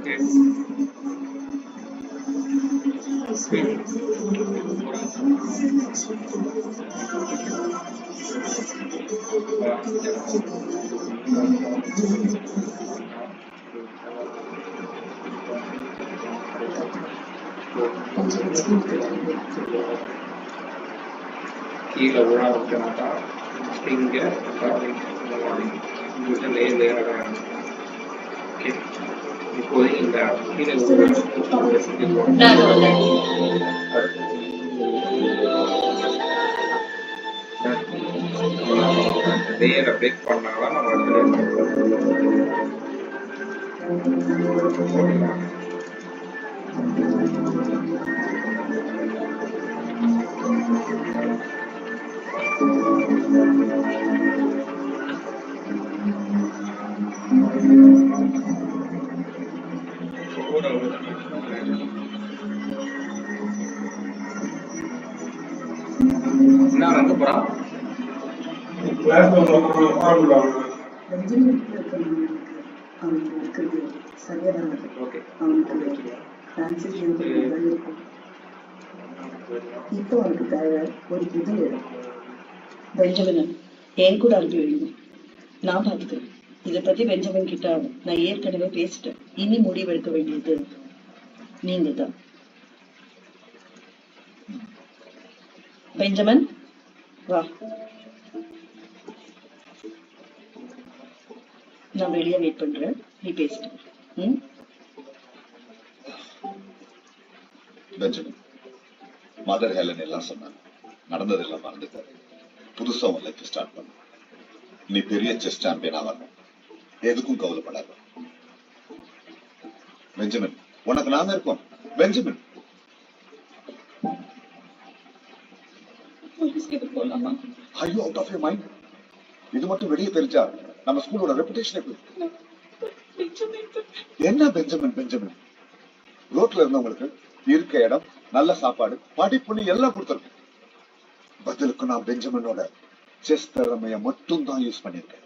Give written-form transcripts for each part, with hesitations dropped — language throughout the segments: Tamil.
கீழே விழா வைக்கணும்டா இங்கே உங்கள்கிட்ட லேயர் ஓகே இப்போதைக்கு இந்த கீழே லேயரை பிரேக் பண்ணாதான் நம்ம இப்போ அவனுக்கு தேவை ஒரு புது இடம். பெஞ்சமின் என் கூட அனுப்பி வைங்க, நான் பார்த்துக்கிறேன். இதை பத்தி பெஞ்சமின் கிட்ட நான் ஏற்கனவே பேசிட்டேன். இனி முடிவெடுக்க வேண்டியது நீங்க தான். பெஞ்சமின் வா, நான் வெளியே வெயிட் பண்றேன், நீ பேசிட்டு. பெஞ்சமின், மதர் ஹெலன் எல்லாம் சொன்னாங்க, நடந்ததெல்லாம் மறந்துட்டாரு. புதுசா உன் லைஃப் ஸ்டார்ட் பண்ண. நீ பெரிய செஸ் சாம்பியனா வரணும், எதுக்கும் கவலைப்படாத. பெஞ்சமின், உனக்கு நாம இருக்கோம். Benjamin, are you out of your mind? இது மட்டும் வெளியே தெரிஞ்சா நம்ம ஸ்கூலோட ரெப்புடேஷன் என்ன? பெஞ்சமின் பெஞ்சமின், ரோட்ல இருந்தவங்களுக்கு இருக்க இடம், நல்ல சாப்பாடு, படிப்புன்னு எல்லாம் கொடுத்துருக்கு. பதிலுக்கு நான் பெஞ்சமினோட செஸ் திறமைய மட்டும் தான் யூஸ் பண்ணிருக்கேன்.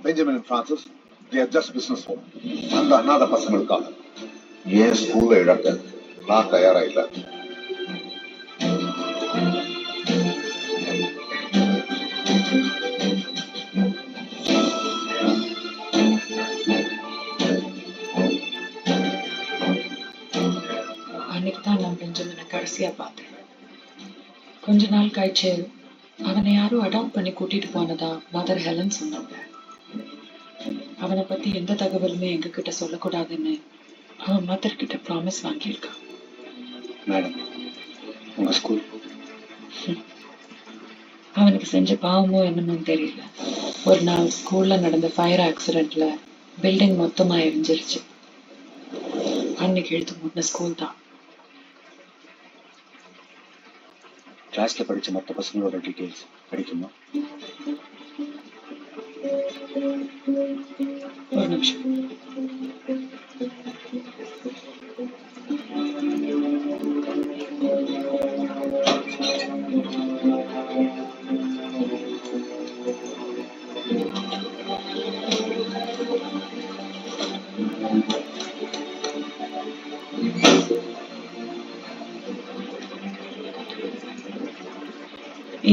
Benjamin Francis, they are just business home. அந்த அநாத பசங்களுக்காக ஏன் ஸ்கூல்ல இழக்க நான் தயாரா இல்லை. அன்னைக்குதான் நான் பெஞ்சமினை கடைசியா பார்த்தேன். கொஞ்ச நாள் கழிச்சு அவனை யாரும் அடாப்ட் பண்ணி கூட்டிட்டு போனதா மதர் ஹெலன் சொன்னாங்க. அவனை பத்தி எந்த தகவலுமே எங்க கிட்ட சொல்லக்கூடாதுன்னு அவன் மதர் கிட்ட ப்ராமிஸ் வாங்கியிருக்கான். மேடம், உங்க ஸ்கூல் அவனுக்கு செஞ்ச பாவமோ என்னமோ தெரியல. ஒரு நாள் ஸ்கூல்ல நடந்த ஃபயர் ஆக்சிடென்ட்ல பில்டிங் மொத்தமா எரிஞ்சிருச்சு. அன்னைக்கு எழுத்து முன்ன ஸ்கூல் தான். கிளாஸ்ல படிச்ச மற்ற பசங்களோட டீடைல்ஸ் கிடைக்குமா? ஒரு நிமிஷம்.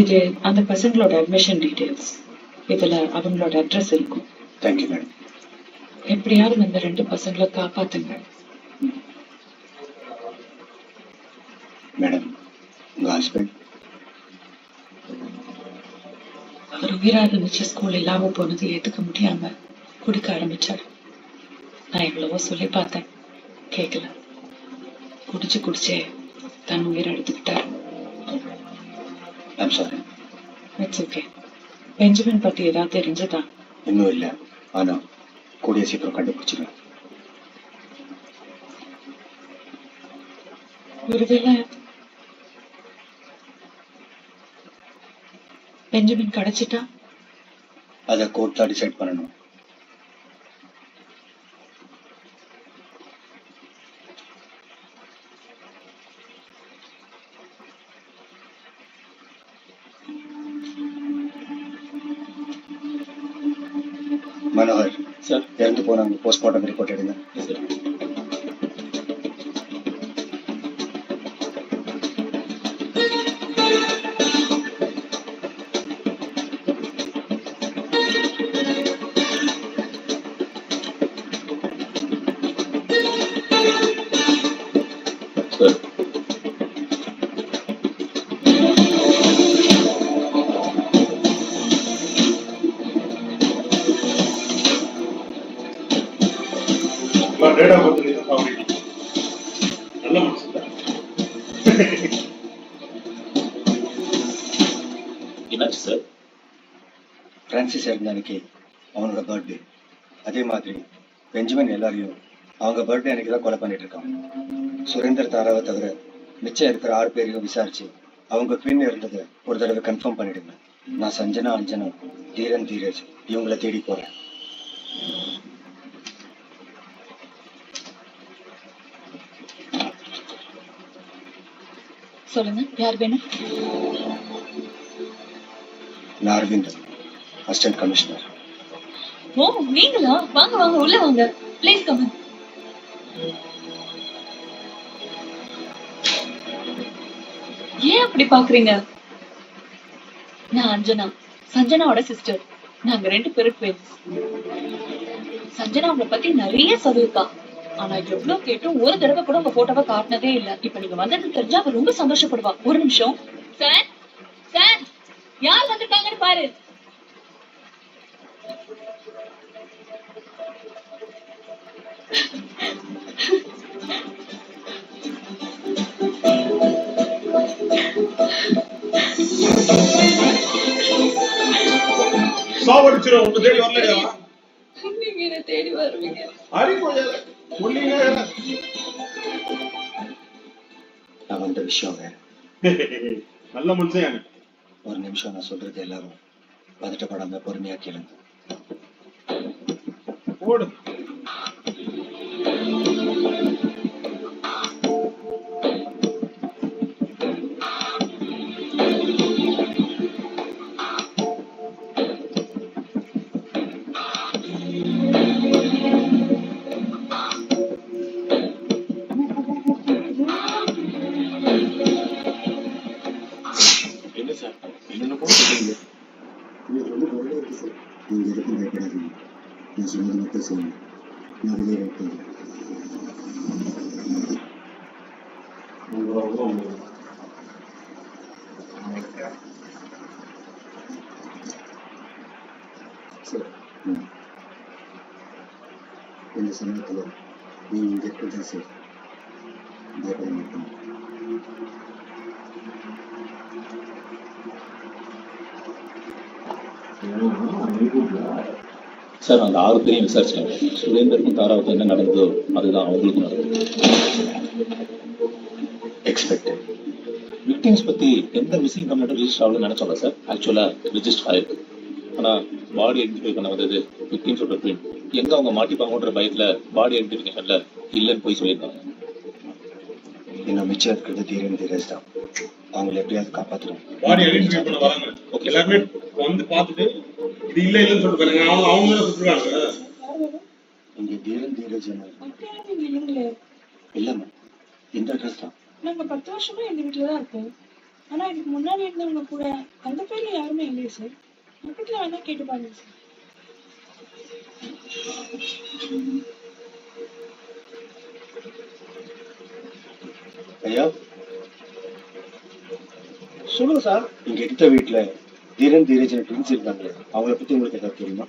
இது அந்த பசங்களோட அட்மிஷன் டீடைல்ஸ். இதுல அவங்களோட அட்ரஸ் இருக்கும். Thank you madam. எப்படியாவது அந்த 2 பசங்களை காப்பாத்துங்க. மேடம், உங்க ஹஸ்பண்ட்? அவர் உயிரா இருந்துச்சு ஸ்கூல் இல்லாம போனது ஏத்துக்க முடியாம குடிக்க ஆரம்பிச்சாரு. நான் எவ்வளவோ சொல்லி பார்த்தேன், கேட்கல. குடிச்சே தன் உயிரை எடுத்துக்கிட்டாரு. I'm sorry. It's okay. Benjamin பத்தி ஏதாவது தெரிஞ்சதா? இன்னும் இல்ல, ஆனா கூடிய சீக்கிரம் கண்டுபிடிச்சிருவேன். ஒருவேளை பெஞ்சமின் கிடைச்சிட்டா? அதை கோர்ட் தான் டிசைட் பண்ணணும். மனோகர், சார் இறந்து போனவங்க போஸ்ட்மார்ட்டம் ரிப்போர்ட் எடுங்க. சார் டேட்டா பார்த்து நல்ல மனசு என்னாச்சு சார்? பிரான்சிஸ் இறந்த அன்னைக்கு அவனோட பர்த்டே. அதே மாதிரி பெஞ்சமின் எல்லாரையும் அவங்க பர்த்டே அன்னைக்கு தான் கொலை பண்ணிட்டு இருக்கான். சுரேந்தர் தாராவை தவிர மிச்சம் இருக்கிற 6 பேரையும் விசாரிச்சு அவங்க ட்வின் இருந்ததை ஒரு தடவை கன்ஃபார்ம் பண்ணிடுங்க. நான் சஞ்சனா, அஞ்சனா, தீரன், தீரஜ் இவங்களை தேடி போறேன். சொல்லுங்க, யார் வேணும்? நான் அரவிந்த், அசிஸ்டன்ட் கமிஷனர். ஓ, நீங்களா? வாங்க வாங்க, உள்ள வாங்க. Please come in. ஏன் அப்படி பாக்குறீங்க? நான் அஞ்சனா, சஞ்சனாவோட சிஸ்டர். நாங்க 2 பேரும் ட்வின்ஸ். சஞ்சனா உங்களை பத்தி நிறைய சொல்லியிருக்கா. ஆனா எவ்வளவு கேட்டும் ஒரு தடவை கூட உங்க போட்டோவை காட்டினதே இல்ல. இப்ப நீங்க வந்தது தெரிஞ்சா அவ ரொம்ப சந்தோஷப்படுவா. ஒரு நிமிஷம். சார், சார், யார் வந்திருக்காங்கன்னு பாரு. சாவடிச்சிடும் ஒன்று தேடி வரலையா? நீங்க என்ன தேடி வருவீங்க? நான் வந்த விஷயம் வேற. நல்ல மனுஷன். ஒரு நிமிஷம், நான் சொல்றது எல்லாரும் பதட்டப்படாம பொறுமையா கேளுங்க. ஓடு. இந்த சமயத்துல நீ இங்க இருக்கிறதா சார் பயப்பட மாட்டேன். சார், அந்த 6 பேரையும் விசாரிச்சாங்க. சுரேந்தருக்கும் தாராவுக்கும் என்ன நடந்ததோ அதுதான் அவங்களுக்கும் நடந்தது. எக்ஸ்பெக்டட். விக்டிம்ஸ் பத்தி எந்த மிஸ்ஸிங் கம்ப்ளைண்ட் ரிஜிஸ்டர் ஆகணும்னு நினைச்சோங்க சார். ஆக்சுவலா ரிஜிஸ்டர் ஆயிருக்கு. ஆனா பாடி ஐடென்டிஃபை பண்ண வந்தது விக்டிம்ஸோட ட்வின். எங்க அவங்க மாட்டிப்பாங்கன்ற பயத்துல பாடி ஐடென்டிஃபிகேஷன்ல இல்லைன்னு போய் சொல்லியிருக்காங்க. இன்னும் மிச்சம் இருக்கிறது தீரன், தீரஜ் தான். அவங்களை எப்படியாவது காப்பாற்றணும். பாடி ஐடென்டிஃபை பண்ண வராங்க. ஓகே, எல்லாருமே வந்து பார்த்துட்டு இது இல்ல இல்லன்னு சொல்லிட்டு பாருங்க. அவங்க சொல்றாங்க இங்க தீரன், தீரஜ் இல்லம்மா, இந்த அட்ரஸ் தான். நாங்க 10 வருஷமா எங்க வீட்டுலதான் இருக்கோம். ஆனா இதுக்கு முன்னாடி இருந்தவங்க கூட அந்த பேர்ல யாருமே இல்லையே சார். பக்கத்துல வேணா கேட்டு பாருங்க சார். ஐயா சொல்லுங்க சார். இங்க எடுத்த வீட்டுல தீரன், தீரஜ் ட்வின்ஸ் இருக்காங்களே, அவங்கள பத்தி உங்களுக்கு ஏதாவது தெரியுமா?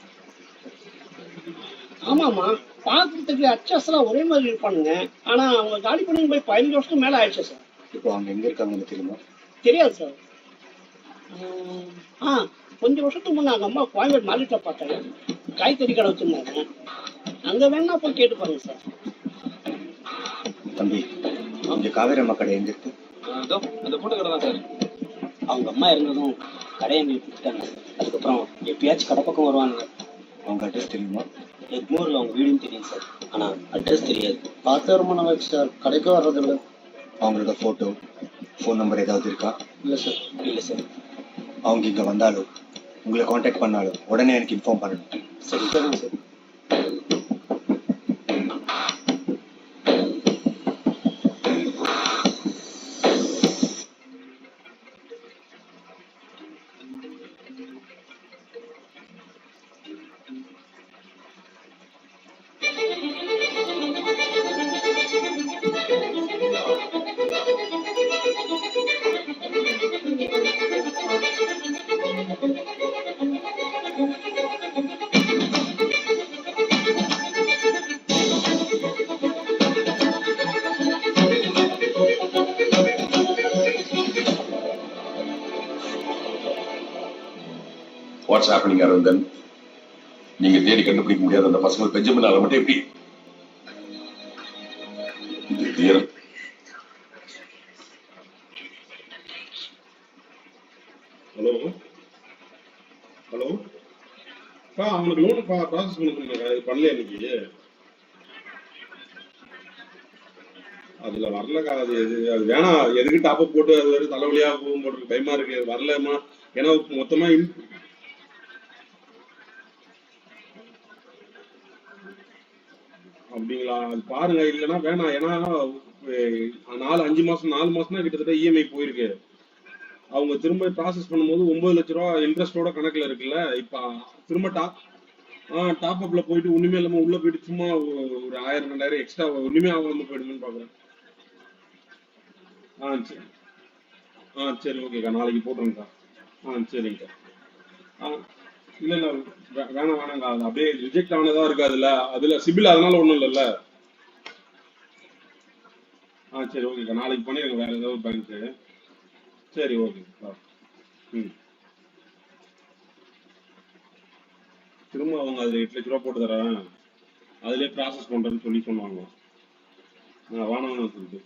ஆமாமா, பாக்குறதுக்கு அச்சாஸ்லாம் ஒரே மாதிரி இருப்பானுங்க. ஆனா அவங்க காலி பண்ணி போய் 15 வருஷத்துக்கு மேல ஆயிடுச்சு சார். இப்போ அவங்க எங்க இருக்காங்கன்னு தெரியுமா? தெரியாது சார். கொஞ்சம் வருஷத்துக்கு முன்ன அவங்க அம்மா கோயம்பேடு மார்க்கெட்ல பார்த்தாங்க. காய்கறி கடை வச்சிருந்தாங்க. அங்க வேணா போய் கேட்டு பாருங்க சார். தம்பி, இங்க காவேரி அம்மா கடை எங்க இருக்கு? அந்த போட்டோ கடை தான் சார். அவங்க அம்மா இருந்ததும் கடையை எங்களுக்கு கொடுத்தாங்க. அதுக்கப்புறம் எப்பயாச்சும் கடை பக்கம் வருவாங்க. அவங்க அட்ரஸ் தெரியுமா? எக்மூர்ல அவங்க வீடும் தெரியும் சார். ஆனா அட்ரஸ் தெரியாது. பார்த்து ரொம்ப நாள் ஆச்சு சார். கடைக்கும் வர்றதில்லை. அவங்களோட போட்டோ, ஃபோன் நம்பர் ஏதாவது இருக்கா? இல்லை சார். இல்லை சார். அவங்க இங்க வந்தாலும் உங்களை காண்டாக்ட் பண்ணாலும் உடனே எனக்கு இன்ஃபார்ம் பண்ணணும். சரி, சரிங்க சார். What's happening Aravindan? நீங்க தேடி கண்டுபிடிக்க முடியாத அந்த பசங்க பெஞ்சமினால மட்டும் எப்படி? இது தீரம். ஹலோ ஹலோ அவனுக்கு லோன் ப்ராசஸ் பண்ணல இன்னைக்கு. அதுல வரலக்கா. அது அது வேணாம், எதுக்கு டாப்அப் போட்டு அது ஒரு தலைவலியா போகும் போட்டு பயமா இருக்கு. வரலமா, ஏன்னா மொத்தமா அப்படிங்களா? அது பாருங்க, இல்லைன்னா வேணாம். ஏன்னா 4 மாசம் தான் கிட்டத்தட்ட இஎம்ஐ போயிருக்கு. அவங்க திரும்ப ப்ராசஸ் பண்ணும்போது 9 லட்ச ரூபா இன்ட்ரெஸ்டோட கணக்குல இருக்குல்ல. இப்ப திரும்ப டாப் அப்ல போயிட்டு ஒண்ணுமே இல்லாம உள்ள போயிட்டு சும்மா ஒரு 1000 2000 எக்ஸ்ட்ரா ஒண்ணுமே ஆகாம போயிடுங்கன்னு பாக்குறேன். சரி. சரி, ஓகேக்கா, நாளைக்கு போட்டுருங்கக்கா. சரிங்கக்கா. இல்ல இல்ல, வேணாங்கக்கா. அது அப்படியே ரிஜெக்ட் ஆனதா இருக்கு. அதுல சிபில் அதனால ஒண்ணும் இல்லைல்ல. சரி, ஓகேக்கா, நாளைக்கு பண்ணிடுங்க வேற ஏதாவது பேங்க்கு. சரி, ஓகேக்கா. திரும்ப அவங்க அதுல 8 லட்ச ரூபா போட்டு தரேன், அதுலயே ப்ராசஸ் பண்றேன்னு சொன்னாங்க. வேணாம்னு சொல்லிட்டு,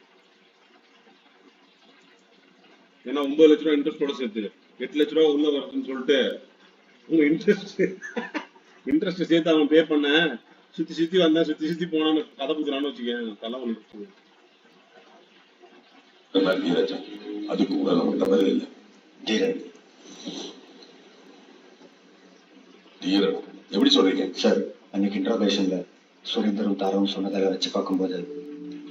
ஏன்னா 9 லட்ச ரூபா இன்ட்ரெஸ்டோட சேர்த்து 8 லட்ச ரூபா உள்ள வருதுன்னு சொல்லிட்டு உங்க இன்ட்ரெஸ்ட் சேர்த்து அவன் பே பண்ண சுத்தி வந்தேன், சுத்தி போனான்னு கதை குத்துறான்னு வச்சுக்கேன். தலை வந்துச்சு. அதுக்கு கூட நமக்கு தவறு இல்லை. எப்படி சொல்றீங்க சார்? அன்னைக்கு இன்ட்ரோகேஷன்ல சுரேந்தரும் தாராவும் சொன்னதெல்லாம் வச்சு பார்க்கும்போது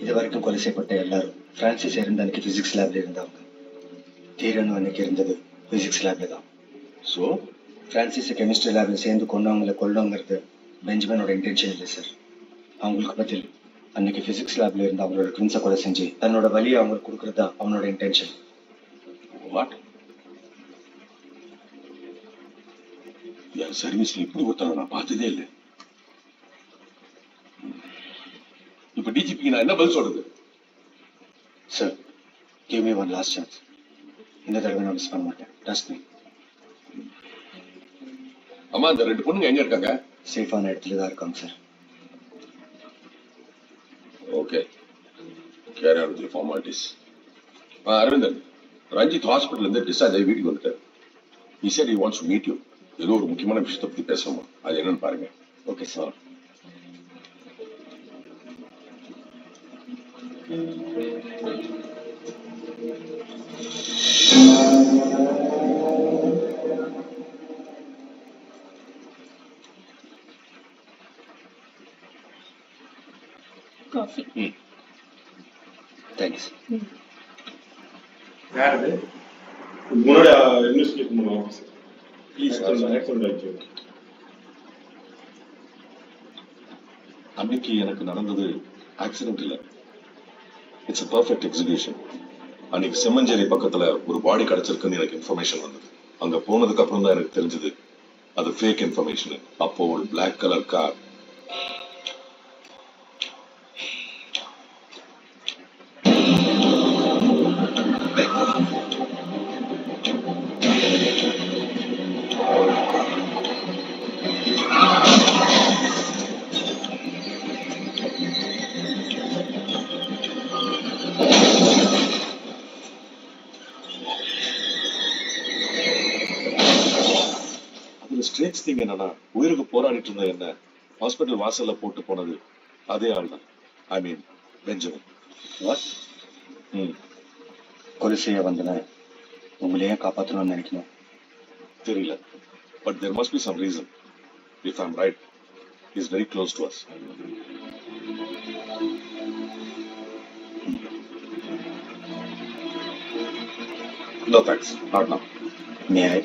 இது வரைக்கும் கொலை செய்யப்பட்ட எல்லாரும் பிரான்சிஸ் இருந்த அன்னைக்கு பிசிக்ஸ் லேப்ல இருந்தாங்க. தீரன் அன்னைக்கு இருந்தது பிசிக்ஸ் லேப்ல தான். ஸோ பிரான்சிஸ் கெமிஸ்ட்ரி லேப்ல சேர்ந்து கொண்டவங்களை கொல்லணுங்கிறது பெஞ்சமினோட இன்டென்ஷன் இல்லை சார். அவங்களுக்கு பதில் அன்னைக்கு பிசிக்ஸ் லேப்ல இருந்து அவங்களோட ட்வின்ஸை கொலை செஞ்சு தன்னோட வலியை அவங்களுக்கு கொடுக்கறது தான் அவனோட இன்டென்ஷன். வாட்? என் சர்வீஸ்ல இப்படி ஒருத்தவங்க நான் பார்த்ததே இல்லை. இப்ப டிஜிபிக்கு நான் என்ன பதில் சொல்றது? Sir, give me one last chance. இந்த தடவை நான் மிஸ் பண்ண மாட்டேன். Trust me. அம்மா, இந்த 2 பொண்ணுங்க எங்க இருக்காங்க? சேஃபான இடத்துல தான் இருக்காங்க sir. Okay, carry on with formalities. Aravindan, Ranjith hospital இருந்து டிஸ்சார்ஜ் ஆகி வீட்டுக்கு வந்துட்டார். He said he wants to meet you. ஏதோ ஒரு முக்கியமான விஷயத்தை பத்தி பேசணுமா? அது என்னன்னு பாருங்க. Okay sir. காஃபி. தேங்க்ஸ். யாரு முன்னாடி இன்வெஸ்டிகேட் பண்ணுவோம். ப்ளீஸ் அன்னைக்கு எனக்கு நடந்தது ஆக்சிடென்ட் இல்ல, இட்ஸ் a perfect execution. அன்னைக்கு செம்மஞ்சேரி பக்கத்துல ஒரு பாடி கிடைச்சிருக்குன்னு எனக்கு இன்ஃபர்மேஷன் வந்தது. அங்க போனதுக்கு அப்புறம் தான் எனக்கு தெரிஞ்சது அது ஃபேக் இன்ஃபர்மேஷன். அப்போ ஒரு black colour car strange thing என்னன்னா, உயிருக்கு போராடிட்டு இருந்த என்ன ஹாஸ்பிட்டல் வாசல்ல போட்டு போனது அதே ஆள் தான். ஐ மீன் பெஞ்சமின். வாட்? கொலை செய்ய வந்தன உங்களையே காப்பாற்றணும்னு நினைக்கணும். தெரியல, but there must be some reason. If I'm right, he's very close to us. No thanks, not now. May I?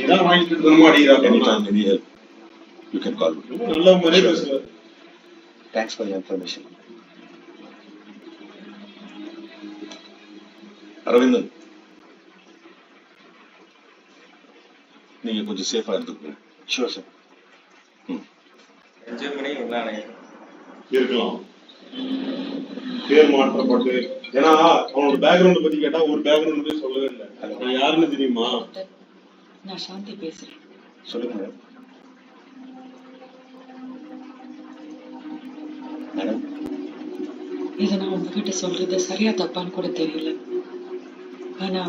இதான் வாங்கிட்டு இருக்கணுமா? Anytime, any help, you can call me. நல்ல மாதிரி பேசுற. Thanks for your information. Aravindan, நீங்க கொஞ்சம் சேஃபா இருந்துக்கங்க. Sure, sir. பெஞ்சமினே இல்லானே இருக்கலாம், பேர் மாற்றப்பட்டு. ஏன்னா அவனோட பேக்ரவுண்ட் பத்தி கேட்டா ஒரு பேக்ரவுண்ட் சொல்லவே இல்லை. நான் யாருன்னு தெரியுமா? நான் சாந்தி பேசுறேன். சொல்லுங்க மேடம். மேடம், இதை நான் உங்ககிட்ட சொல்றது சரியா தப்பான்னு கூட தெரியல. ஆனா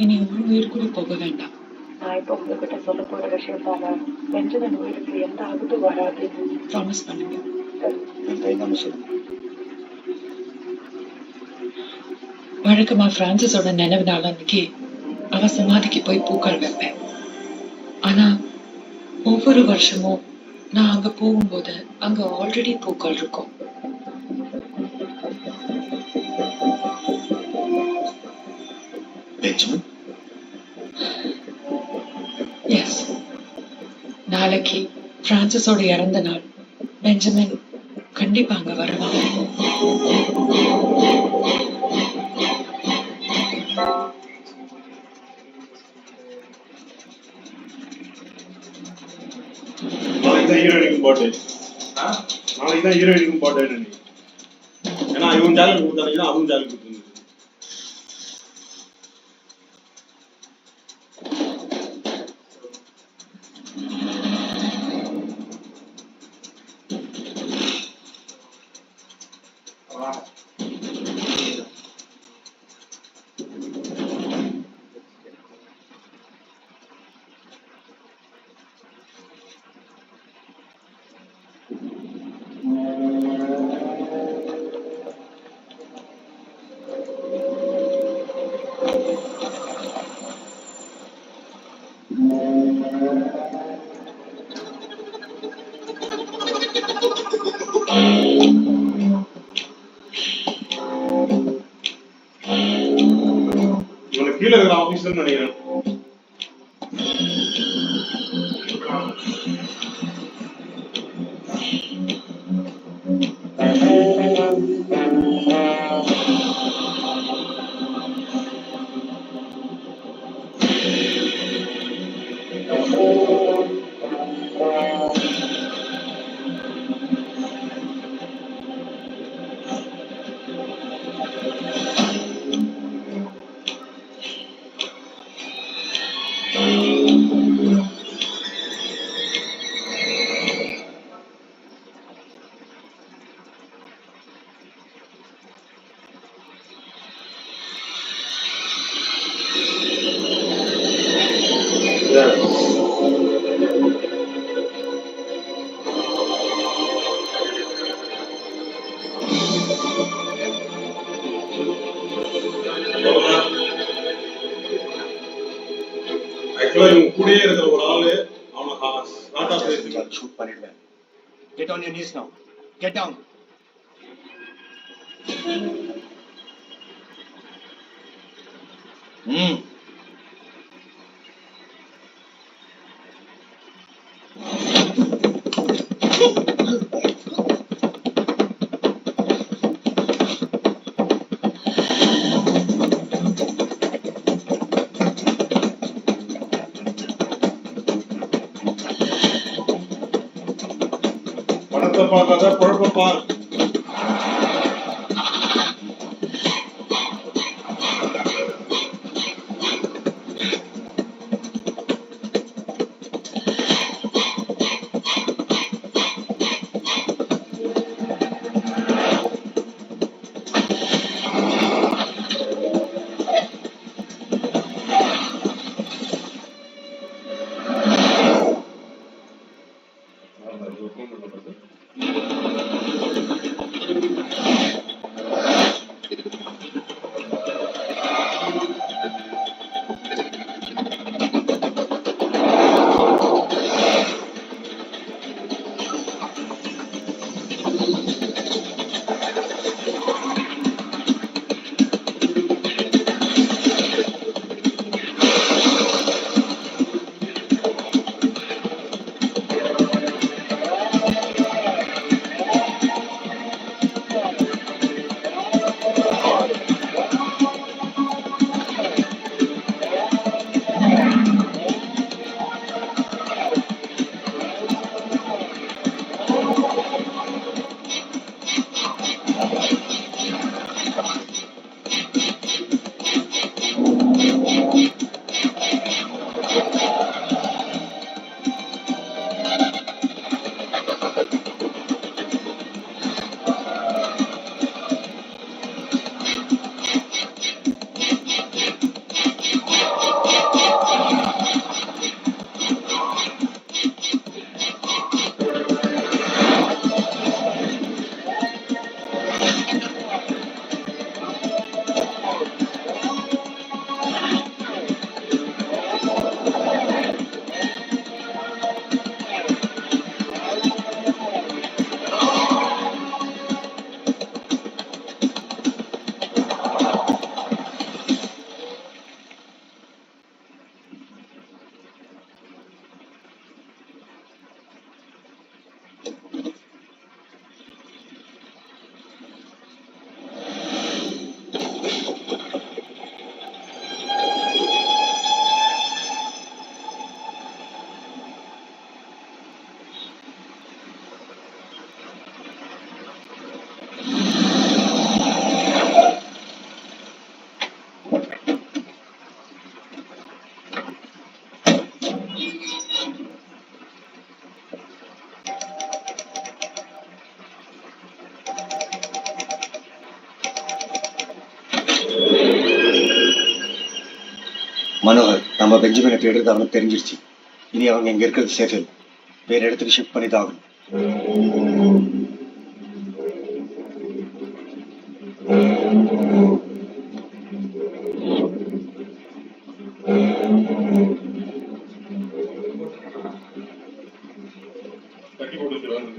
இனி உன் உயிர் கூட போக வேண்டாம். நான் இப்ப உங்ககிட்ட சொல்ல போற விஷயத்தால பெஞ்சமின் உயிருக்கு எந்த ஆபத்து வராது. ப்ராமிஸ் பண்ணுங்க. தயங்காம சொல்லுங்க. வழக்கமா பிரான்சிஸோட நினைவு நாள் அன்னைக்கு அவ சமாதிக்கு போய் பூக்கள் வைப்பேன். ஆனா ஒவ்வொரு வருஷமும் நான் அங்க போகும்போது அங்க ஆல்ரெடி பூக்கள் இருக்கும். பெஞ்சமின்? எஸ், நாளைக்கு பிரான்சிஸோட இறந்த நாள். பெஞ்சமின் கண்டிப்பா அங்க வருவாங்க. ஹீரோயினுக்கும் பர்த்டே. நாளைக்கு தான் ஹீரோயினுக்கும் பர்த்டே. ஏன்னா இவன் ஜாலியாக கொடுத்தாங்கன்னா அவன் ஜாலியாக கொடுத்துருங்க. கீழே இருக்கிற ஆபீஸ்ல நினைக்கிறேன். கூடயே இருக்கிற ஒரு ஆளு அவனை ஷூட் பண்ணிடுவேன். Get on your knees now. Get down. படத்தை பார்க்காத குழப்ப பார். மனோகர், நம்ம பெஞ்சமினை தேடுறது அவனுக்கு தெரிஞ்சிருச்சு. இனி அவங்க இங்க இருக்கிறது சேஃப் இல்லை. வேற இடத்துக்கு ஷிஃப்ட் பண்ணி தான் ஆகணும். கட்டி போட்டுக்கிறாங்க.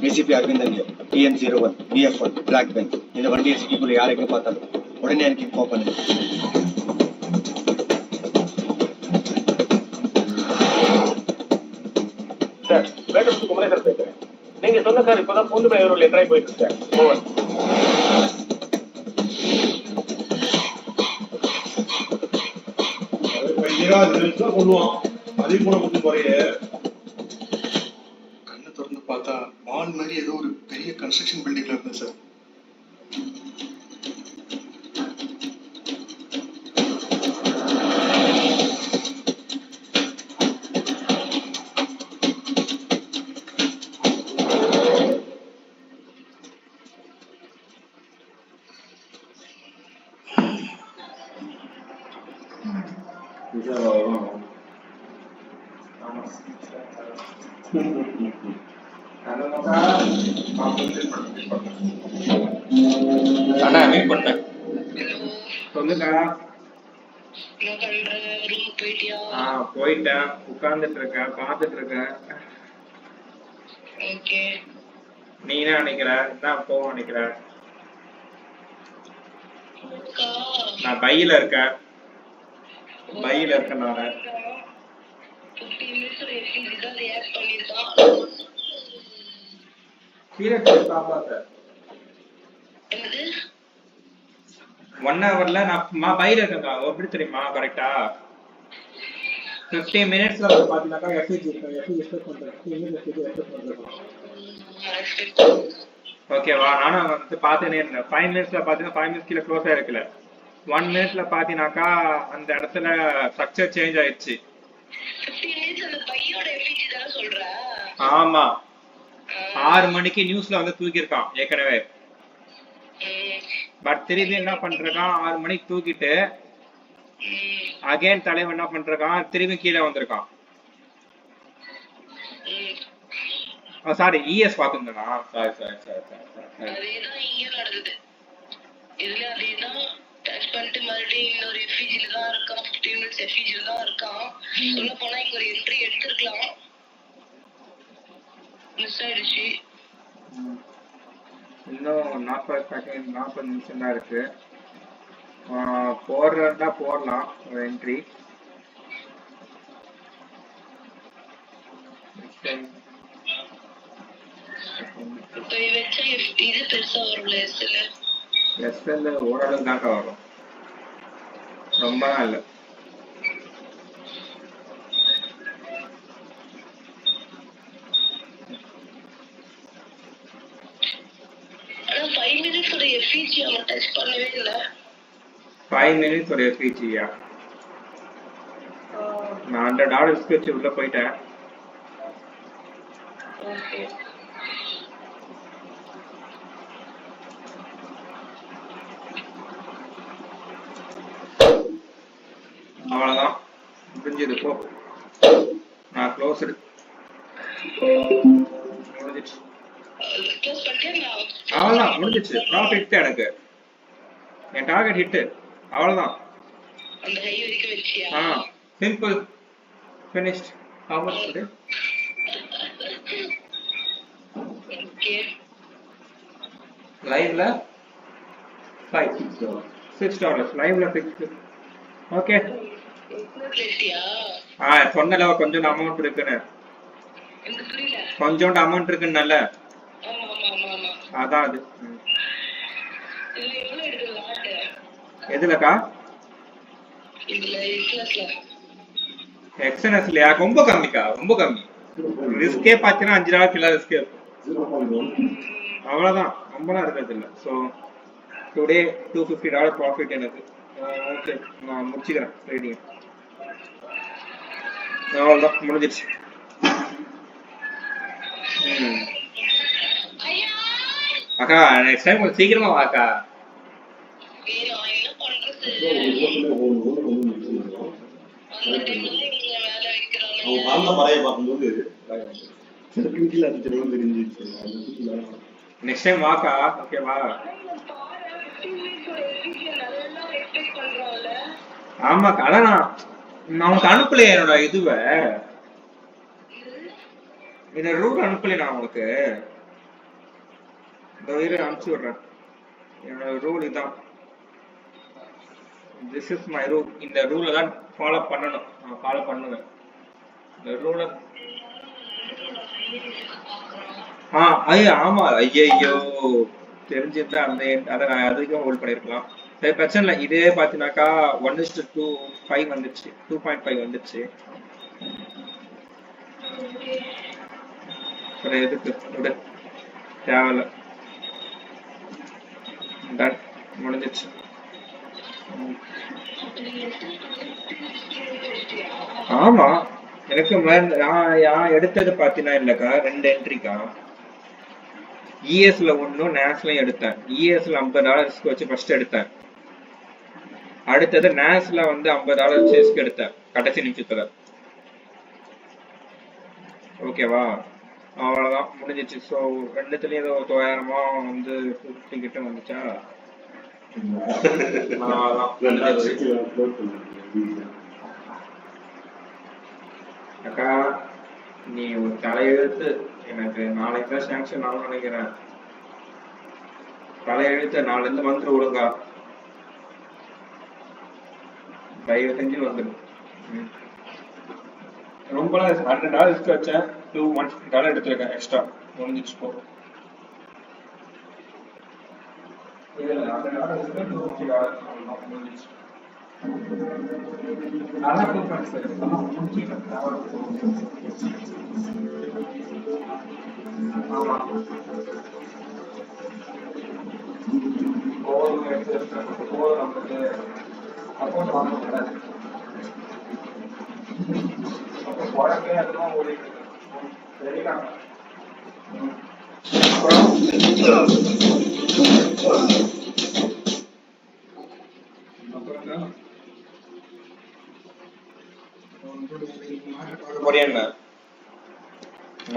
DCP Aravindan TN01 BF1 black bench. இந்த வண்டியை சிட்டிக்குள்ள யாரையும் பார்த்தாலும் உடனே எனக்கு இன்ஃபார்ம் பண்ணுங்க. சார், வேட்டம் குமரேசன் பேசுறேன். நீங்க சொன்ன கார் இப்பதான் பூந்து ரோட்ல என்ட்ராய் போயிட்டு சார். ஓவர். கொள்ளுவான் அதே போல கொண்டு போறையே. கண்ணை திறந்து பார்த்தா மால் மாதிரி ஏதோ ஒரு பெரிய கன்ஸ்ட்ரக்ஷன் பில்டிங்ல இருந்தேன் சார். அண்ணா வெயிட் பண்ணேன். சொல்லுங்க. போயிட்டேன், உட்கார்ந்துட்டு இருக்கேன், பாத்துட்டு இருக்கேன். நீ என்ன நினைக்கிற? தான் போக நினைக்கிற? நான் பையில இருக்கேன். நானு ஒன் ஹவர்ல நான் பையில இருக்கேங்க. எப்படி தெரியுமா? கரெக்டா 15 மினிட்ஸ்ல பாத்தீங்கன்னாக்கா எஃப்இஜி ஓகேவா? நானும் வந்து பார்த்தேனே இருந்தேன். 5 மினிட்ஸ்ல பாத்தீங்கன்னா 5 மினிட்ஸ் கீழே க்ளோஸ் ஆயிருக்குல. 1 மினிட்ல பாத்தீங்கன்னாக்கா அந்த இடத்துல ஸ்ட்ரக்சர் சேஞ்ச் ஆயிடுச்சு. ஆமா, 6 மணிக்கு நியூஸ்ல வந்து தூக்கிருக்கான் ஏற்கனவே. பட் திரும்பி என்ன பண்றான், 6 மணிக்கு தூக்கிட்டு அகைன் தலைவன் என்ன பண்றான், திரும்பி கீழே வந்திருக்கான். சாரி, இஎஸ் பாத்துருந்தா. இன்னும் 40 நிமிஷம் தான் இருக்கு. போடுறதா போடலாம் ஒரு என்ட்ரி. எஸ்எல் ஓரளவு தாக்கா வரும், ரொம்ப இல்ல. ஃபைவ் மினிட்ஸ் ஒரு எஃபிஜியா? நான் $100 வச்சு உள்ள போயிட்டேன். அவ்வளவுதான், முடிஞ்சது. போ, நான் க்ளோஸ்டு. முடிஞ்சிச்சு. ப்ராஃபிட் எனக்கு. என் டார்கெட் ஹிட். அவ்வளவுதான். Simple finished. How much today? Live la $6. Live la $6. Okay. சொன்னல கொஞ்சம் அமௌண்ட் இருக்குன்னு. கொஞ்சம் அமௌண்ட் இருக்குன்னல. அதான் அது. எதுலக்கா? எக்ஸ்என்எஸ் இல்லையா? ரொம்ப கம்மிக்கா, ரொம்ப கம்மி. ரிஸ்கே பார்த்தீங்கன்னா $5 கிலோ ரிஸ்கே இருக்கும். அவ்வளோதான், ரொம்பலாம் இருக்கிறது இல்லை. ஸோ டுடே $250 ப்ராஃபிட் எனக்கு. ஓகே, நான் முடிச்சுக்கிறேன் ட்ரேடிங். அவ்வளோதான், முடிஞ்சிடுச்சு. அக்கா நெக்ஸ்ட் டைம் கொஞ்சம் சீக்கிரமா வாக்கா. நெக்ஸ்ட் டைம் வாக்கா. ஓகேவா? ஆமாக்கா, அதான் நான் உனக்கு அனுப்பலையே என்னோட இதுவை. இந்த ரூட் அனுப்பல நான் உனக்கு. அனுப்பிச்சு விடுறேன். என்னோட ரூல் இதான். This is my rule. இந்த ரூலை தான் ஃபாலோ பண்ணணும். நான் ஃபாலோ பண்ணுவேன் இந்த ரூலை. ஆமா, ஐயோ தெரிஞ்சிருந்தா அந்த அதை நான் அதுக்கும் ஹோல்ட் பண்ணிருக்கலாம். சரி, பிரச்சனை இல்லை. இதே பார்த்தீங்கன்னாக்கா 1:2.5 வந்துச்சு, 2.5 வந்துச்சு. எதுக்கு விட தேவையில்ல. டன், முடிஞ்சிச்சு. ஆமா, எனக்கு நான் எடுத்தது பாத்தீங்கன்னா இல்லக்கா, 2 என்ட்ரிக்கா. இஎஸ்ல ஒன்னும் நேஸ்லயும் எடுத்தேன். இஎஸ்ல $50 ரிஸ்க் வச்சு ஃபர்ஸ்ட் எடுத்தேன். அடுத்தது நேஸ்ல வந்து $50 ரிஸ்க் எடுத்தேன் கடைசி நிமிஷத்துல. ஓகேவா? அவ்வளவுதான், முடிஞ்சிச்சு. ஸோ ரெண்டுத்துலயும் ஏதோ 9,000 வந்து 50 கிட்ட வந்துச்சா. அக்கா நீ ஒரு தலையெழுத்து. எனக்கு நாளைக்கு தான் சாங்ஷன் ஆகும் நினைக்கிறேன். தலையெழுத்து நாளைல இருந்து வந்துரு ஒழுங்கா. தயவு செஞ்சு வந்துடும். ரொம்ப $100 ரிஸ்க் வச்சேன். $150 எடுத்துருக்கேன் எக்ஸ்ட்ரா. முடிஞ்சிச்சு போ.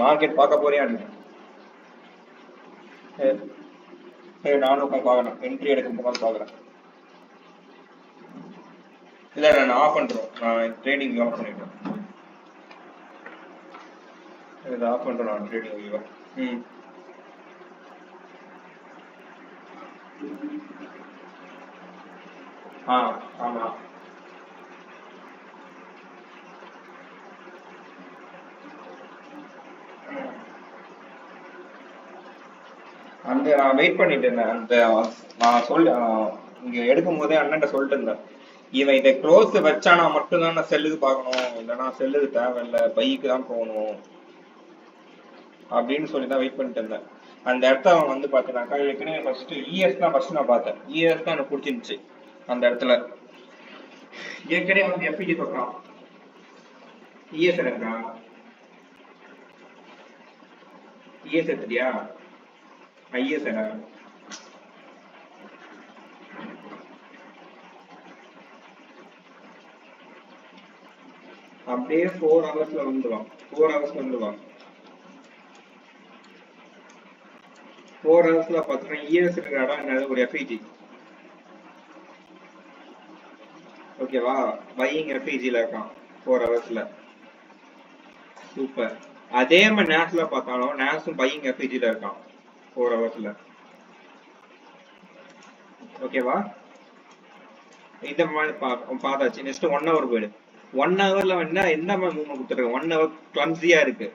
மார்க்கெட் பார்க்க போறியா? நானும் பாக்குறேன். என்ட்ரி எடுக்கும் போது பாக்குறேன். இல்ல நான் ஆஃப் பண்றோம். நான் ட்ரேடிங் ஆஃப் பண்ணிடுறேன். இதை ஆஃப் பண்றேன் நான் ட்ரேடிங். ஆமா. அந்த நான் வெயிட் பண்ணிட்டு இருந்தேன். அந்த நான் இங்க எடுக்கும் போதே அண்ணன் சொல்லிட்டு இருந்தேன், இவன் இதை க்ளோஸ் வச்சானா மட்டும்தான் நான் செல்லுக்கு பார்க்கணும், இல்லைன்னா செல்லுக்கு தேவையில்லை, பைக்கு தான் போகணும் அப்படின்னு சொல்லி தான் வெயிட் பண்ணிட்டு இருந்தேன். அந்த இடத்த அவன் வந்து பார்த்தீங்கன்னாக்கா ஏற்கனவே ஃபர்ஸ்ட் இஎஸ் தான் ஃபர்ஸ்ட் நான் பார்த்தேன். இஎஸ் தான் எனக்கு பிடிச்சிருந்துச்சு. அந்த இடத்துல ஏற்கனவே வந்து எஃப்இ சொல்றான். இஎஸ் இருக்கா? இஎஸ் எடுத்துட்டியா? ஐஎஸ் என்ன? அப்படியே 4 ஹவர்ஸ்ல வந்துடும். 4 ஹவர்ஸ்ல வந்துடும். 4 ஹவர்ஸ்ல பார்த்தீங்கன்னா இஎஸ் இருக்கிற இடம் என்னது ஒரு எஃப்இஜி. ஓகேவா, பையிங் எஃப்இஜில இருக்கான் 4 ஹவர்ஸ்ல. சூப்பர். அதே மாதிரி நேஸ்ல பார்த்தாலும் நேஸும் பையிங் எஃப்இஜில இருக்கான் 4 ஹவர்ஸ்ல. ஓகேவா, இந்த மாதிரி பார்த்தாச்சு. நெக்ஸ்ட் 1 ஹவர் போயிடு. 1 ஹவர்ல வந்து எந்த மாதிரி மூவ்மெண்ட் கொடுத்துருக்கேன். 1 ஹவர் கிளம்ஸியா இருக்கு.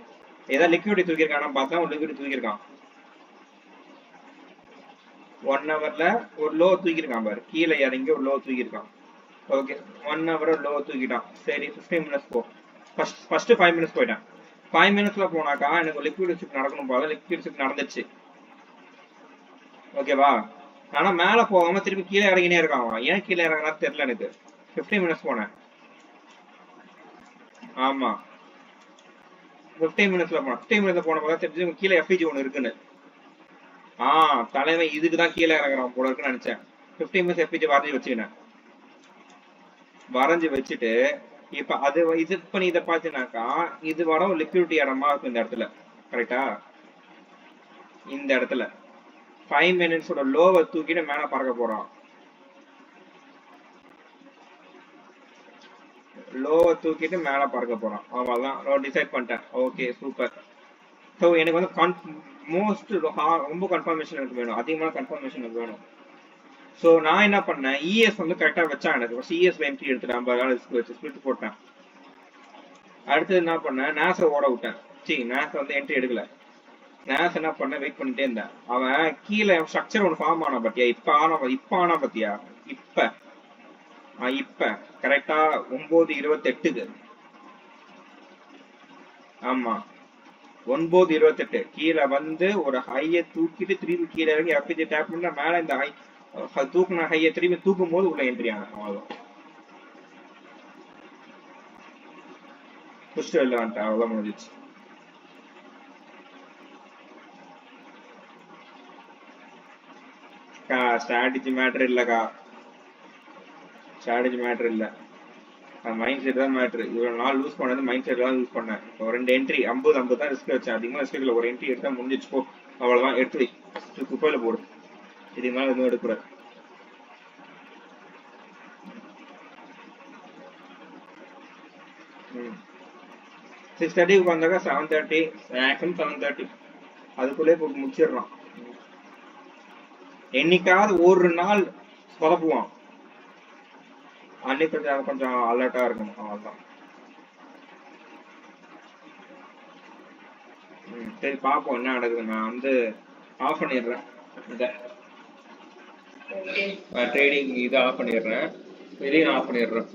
ஏதாவது லிக்விட் தூக்கியிருக்கான பார்த்தா ஒரு லிக்விட் தூக்கியிருக்கான். 1 ஹவர்ல ஒரு லோ தூக்கியிருக்கான் பாரு, கீழே இறங்கி ஒரு லோ தூக்கியிருக்கான். ஓகே, 1 ஹவர் லோ தூக்கிட்டான். சரி 15 மினிட்ஸ் போ. ஃபர்ஸ்ட் 5 மினிட்ஸ் போயிட்டேன். 5 மினிட்ஸ்ல போனாக்கா எனக்கு லிக்விட் ஷிப் நடக்கணும் போல. லிக்விட் ஷிப் நடந்துச்சு. ஓகேவா, ஆனா மேல போகாம திருப்பி கீழே இறங்கினே இருக்கான். ஏன் கீழே இறங்கினா தெரியல எனக்கு. 15 மினிட்ஸ் போனேன். ஆமா 15 மினிட்ஸ்ல போனேன். 15 மினிட்ஸ்ல போன போது தெரிஞ்சு கீழே எஃப்இஜி ஒன்று இருக்குன்னு. தலைவன் இதுக்கு தான் கீழே இறங்குறான் போல இருக்குன்னு நினைச்சேன். 15 மினிட்ஸ் எஃப்இஜி வரைஞ்சி வச்சுக்கினேன். வரைஞ்சி வச்சுட்டு இப்ப அது இது பண்ணி இதை பார்த்தீங்கன்னாக்கா இது வர ஒரு லிக்விடிட்டி இடமா இருக்கும் இந்த இடத்துல. கரெக்டா, இந்த இடத்துல 5 மினிட்ஸோட லோவை தூக்கிட்டு மேல பறக்க போறான். லோவை தூக்கிட்டு மேல பறக்க போறான். அவ்வளவுதான் டிசைட் பண்ணிட்டேன். Okay super. ஸோ எனக்கு வந்து மோஸ்ட் ரொம்ப கன்ஃபர்மேஷன் எனக்கு வேணும். அதிகமான கன்ஃபர்மேஷன் எனக்கு வேணும். ஸோ நான் என்ன பண்ணேன், இஎஸ் வந்து கரெக்டா வச்சான். எனக்கு இஎஸ் என்ட்ரி எடுத்துட்டேன். 50 ரிஸ்க் வச்சு ஸ்பிளிட் போட்டேன். அடுத்தது என்ன பண்ணேன், நேஸை ஓட விட்டேன். நேஸ் வந்து என்ட்ரி எடுக்கல. நேஸ் என்ன பண்ண வெயிட் பண்ணிட்டே இருந்தேன். அவன் கீழே ஸ்ட்ரக்சர் ஒன்று ஃபார்ம் ஆனா பத்தியா, இப்ப ஆனா பத்தியா, இப்ப கரெக்டா 9:28க்கு. ஆமா 9:28 கீழே வந்து ஒரு ஹையை தூக்கிட்டு திரும்பி கீழே இறங்கி எஃப்இஜி டேப் பண்ண மேல இந்த ஹை தூக்குன ஹையை திரும்பி தூக்கும் போது உள்ள என்ட்ரி ஆனேன். அவ்வளவுதான், புஷ்டு வெளில வந்துட்டேன். அவ்வளவுதான் முடிஞ்சிச்சு. ஸ்ட்ராட்டஜி மேட்டர் இல்லக்கா, ஸ்ட்ராட்டஜி மேட்டர் இல்ல, மைண்ட் செட் தான் மேட்ரு. இவ்வளவு நாள் லூஸ் பண்ணது மைண்ட் செட் தான் யூஸ் பண்ணேன். இப்போ 2 என்ட்ரி 50 தான் ரிஸ்க் வச்சேன். அதிகமா ரிஸ்க் இல்லை. ஒரு என்ட்ரி எடுத்தா முடிஞ்சிச்சு போ. அவ்வளவுதான், எடுத்து குப்பையில போடு. இதுக்கு மேல எதுவும் எடுக்கூடாது. ம் 6:30 வந்தாக்கா 7:30 மேக்ஸிமம் 7:30 அதுக்குள்ளே போட்டு முடிச்சிடுறான். என்னைக்காவது ஒரு நாள் சொதப்புவான். அன்னைக்கு கொஞ்சம் அலர்ட்டா இருக்கணும். அவ்வளவுதான். சரி பாப்போம் என்ன நடக்குது. நான் வந்து ஆஃப் பண்ணிடுறேன். இதை ட்ரேடிங் இதை ஆஃப் பண்ணிடுறேன். இதையும் ஆஃப் பண்ணிடுறேன்.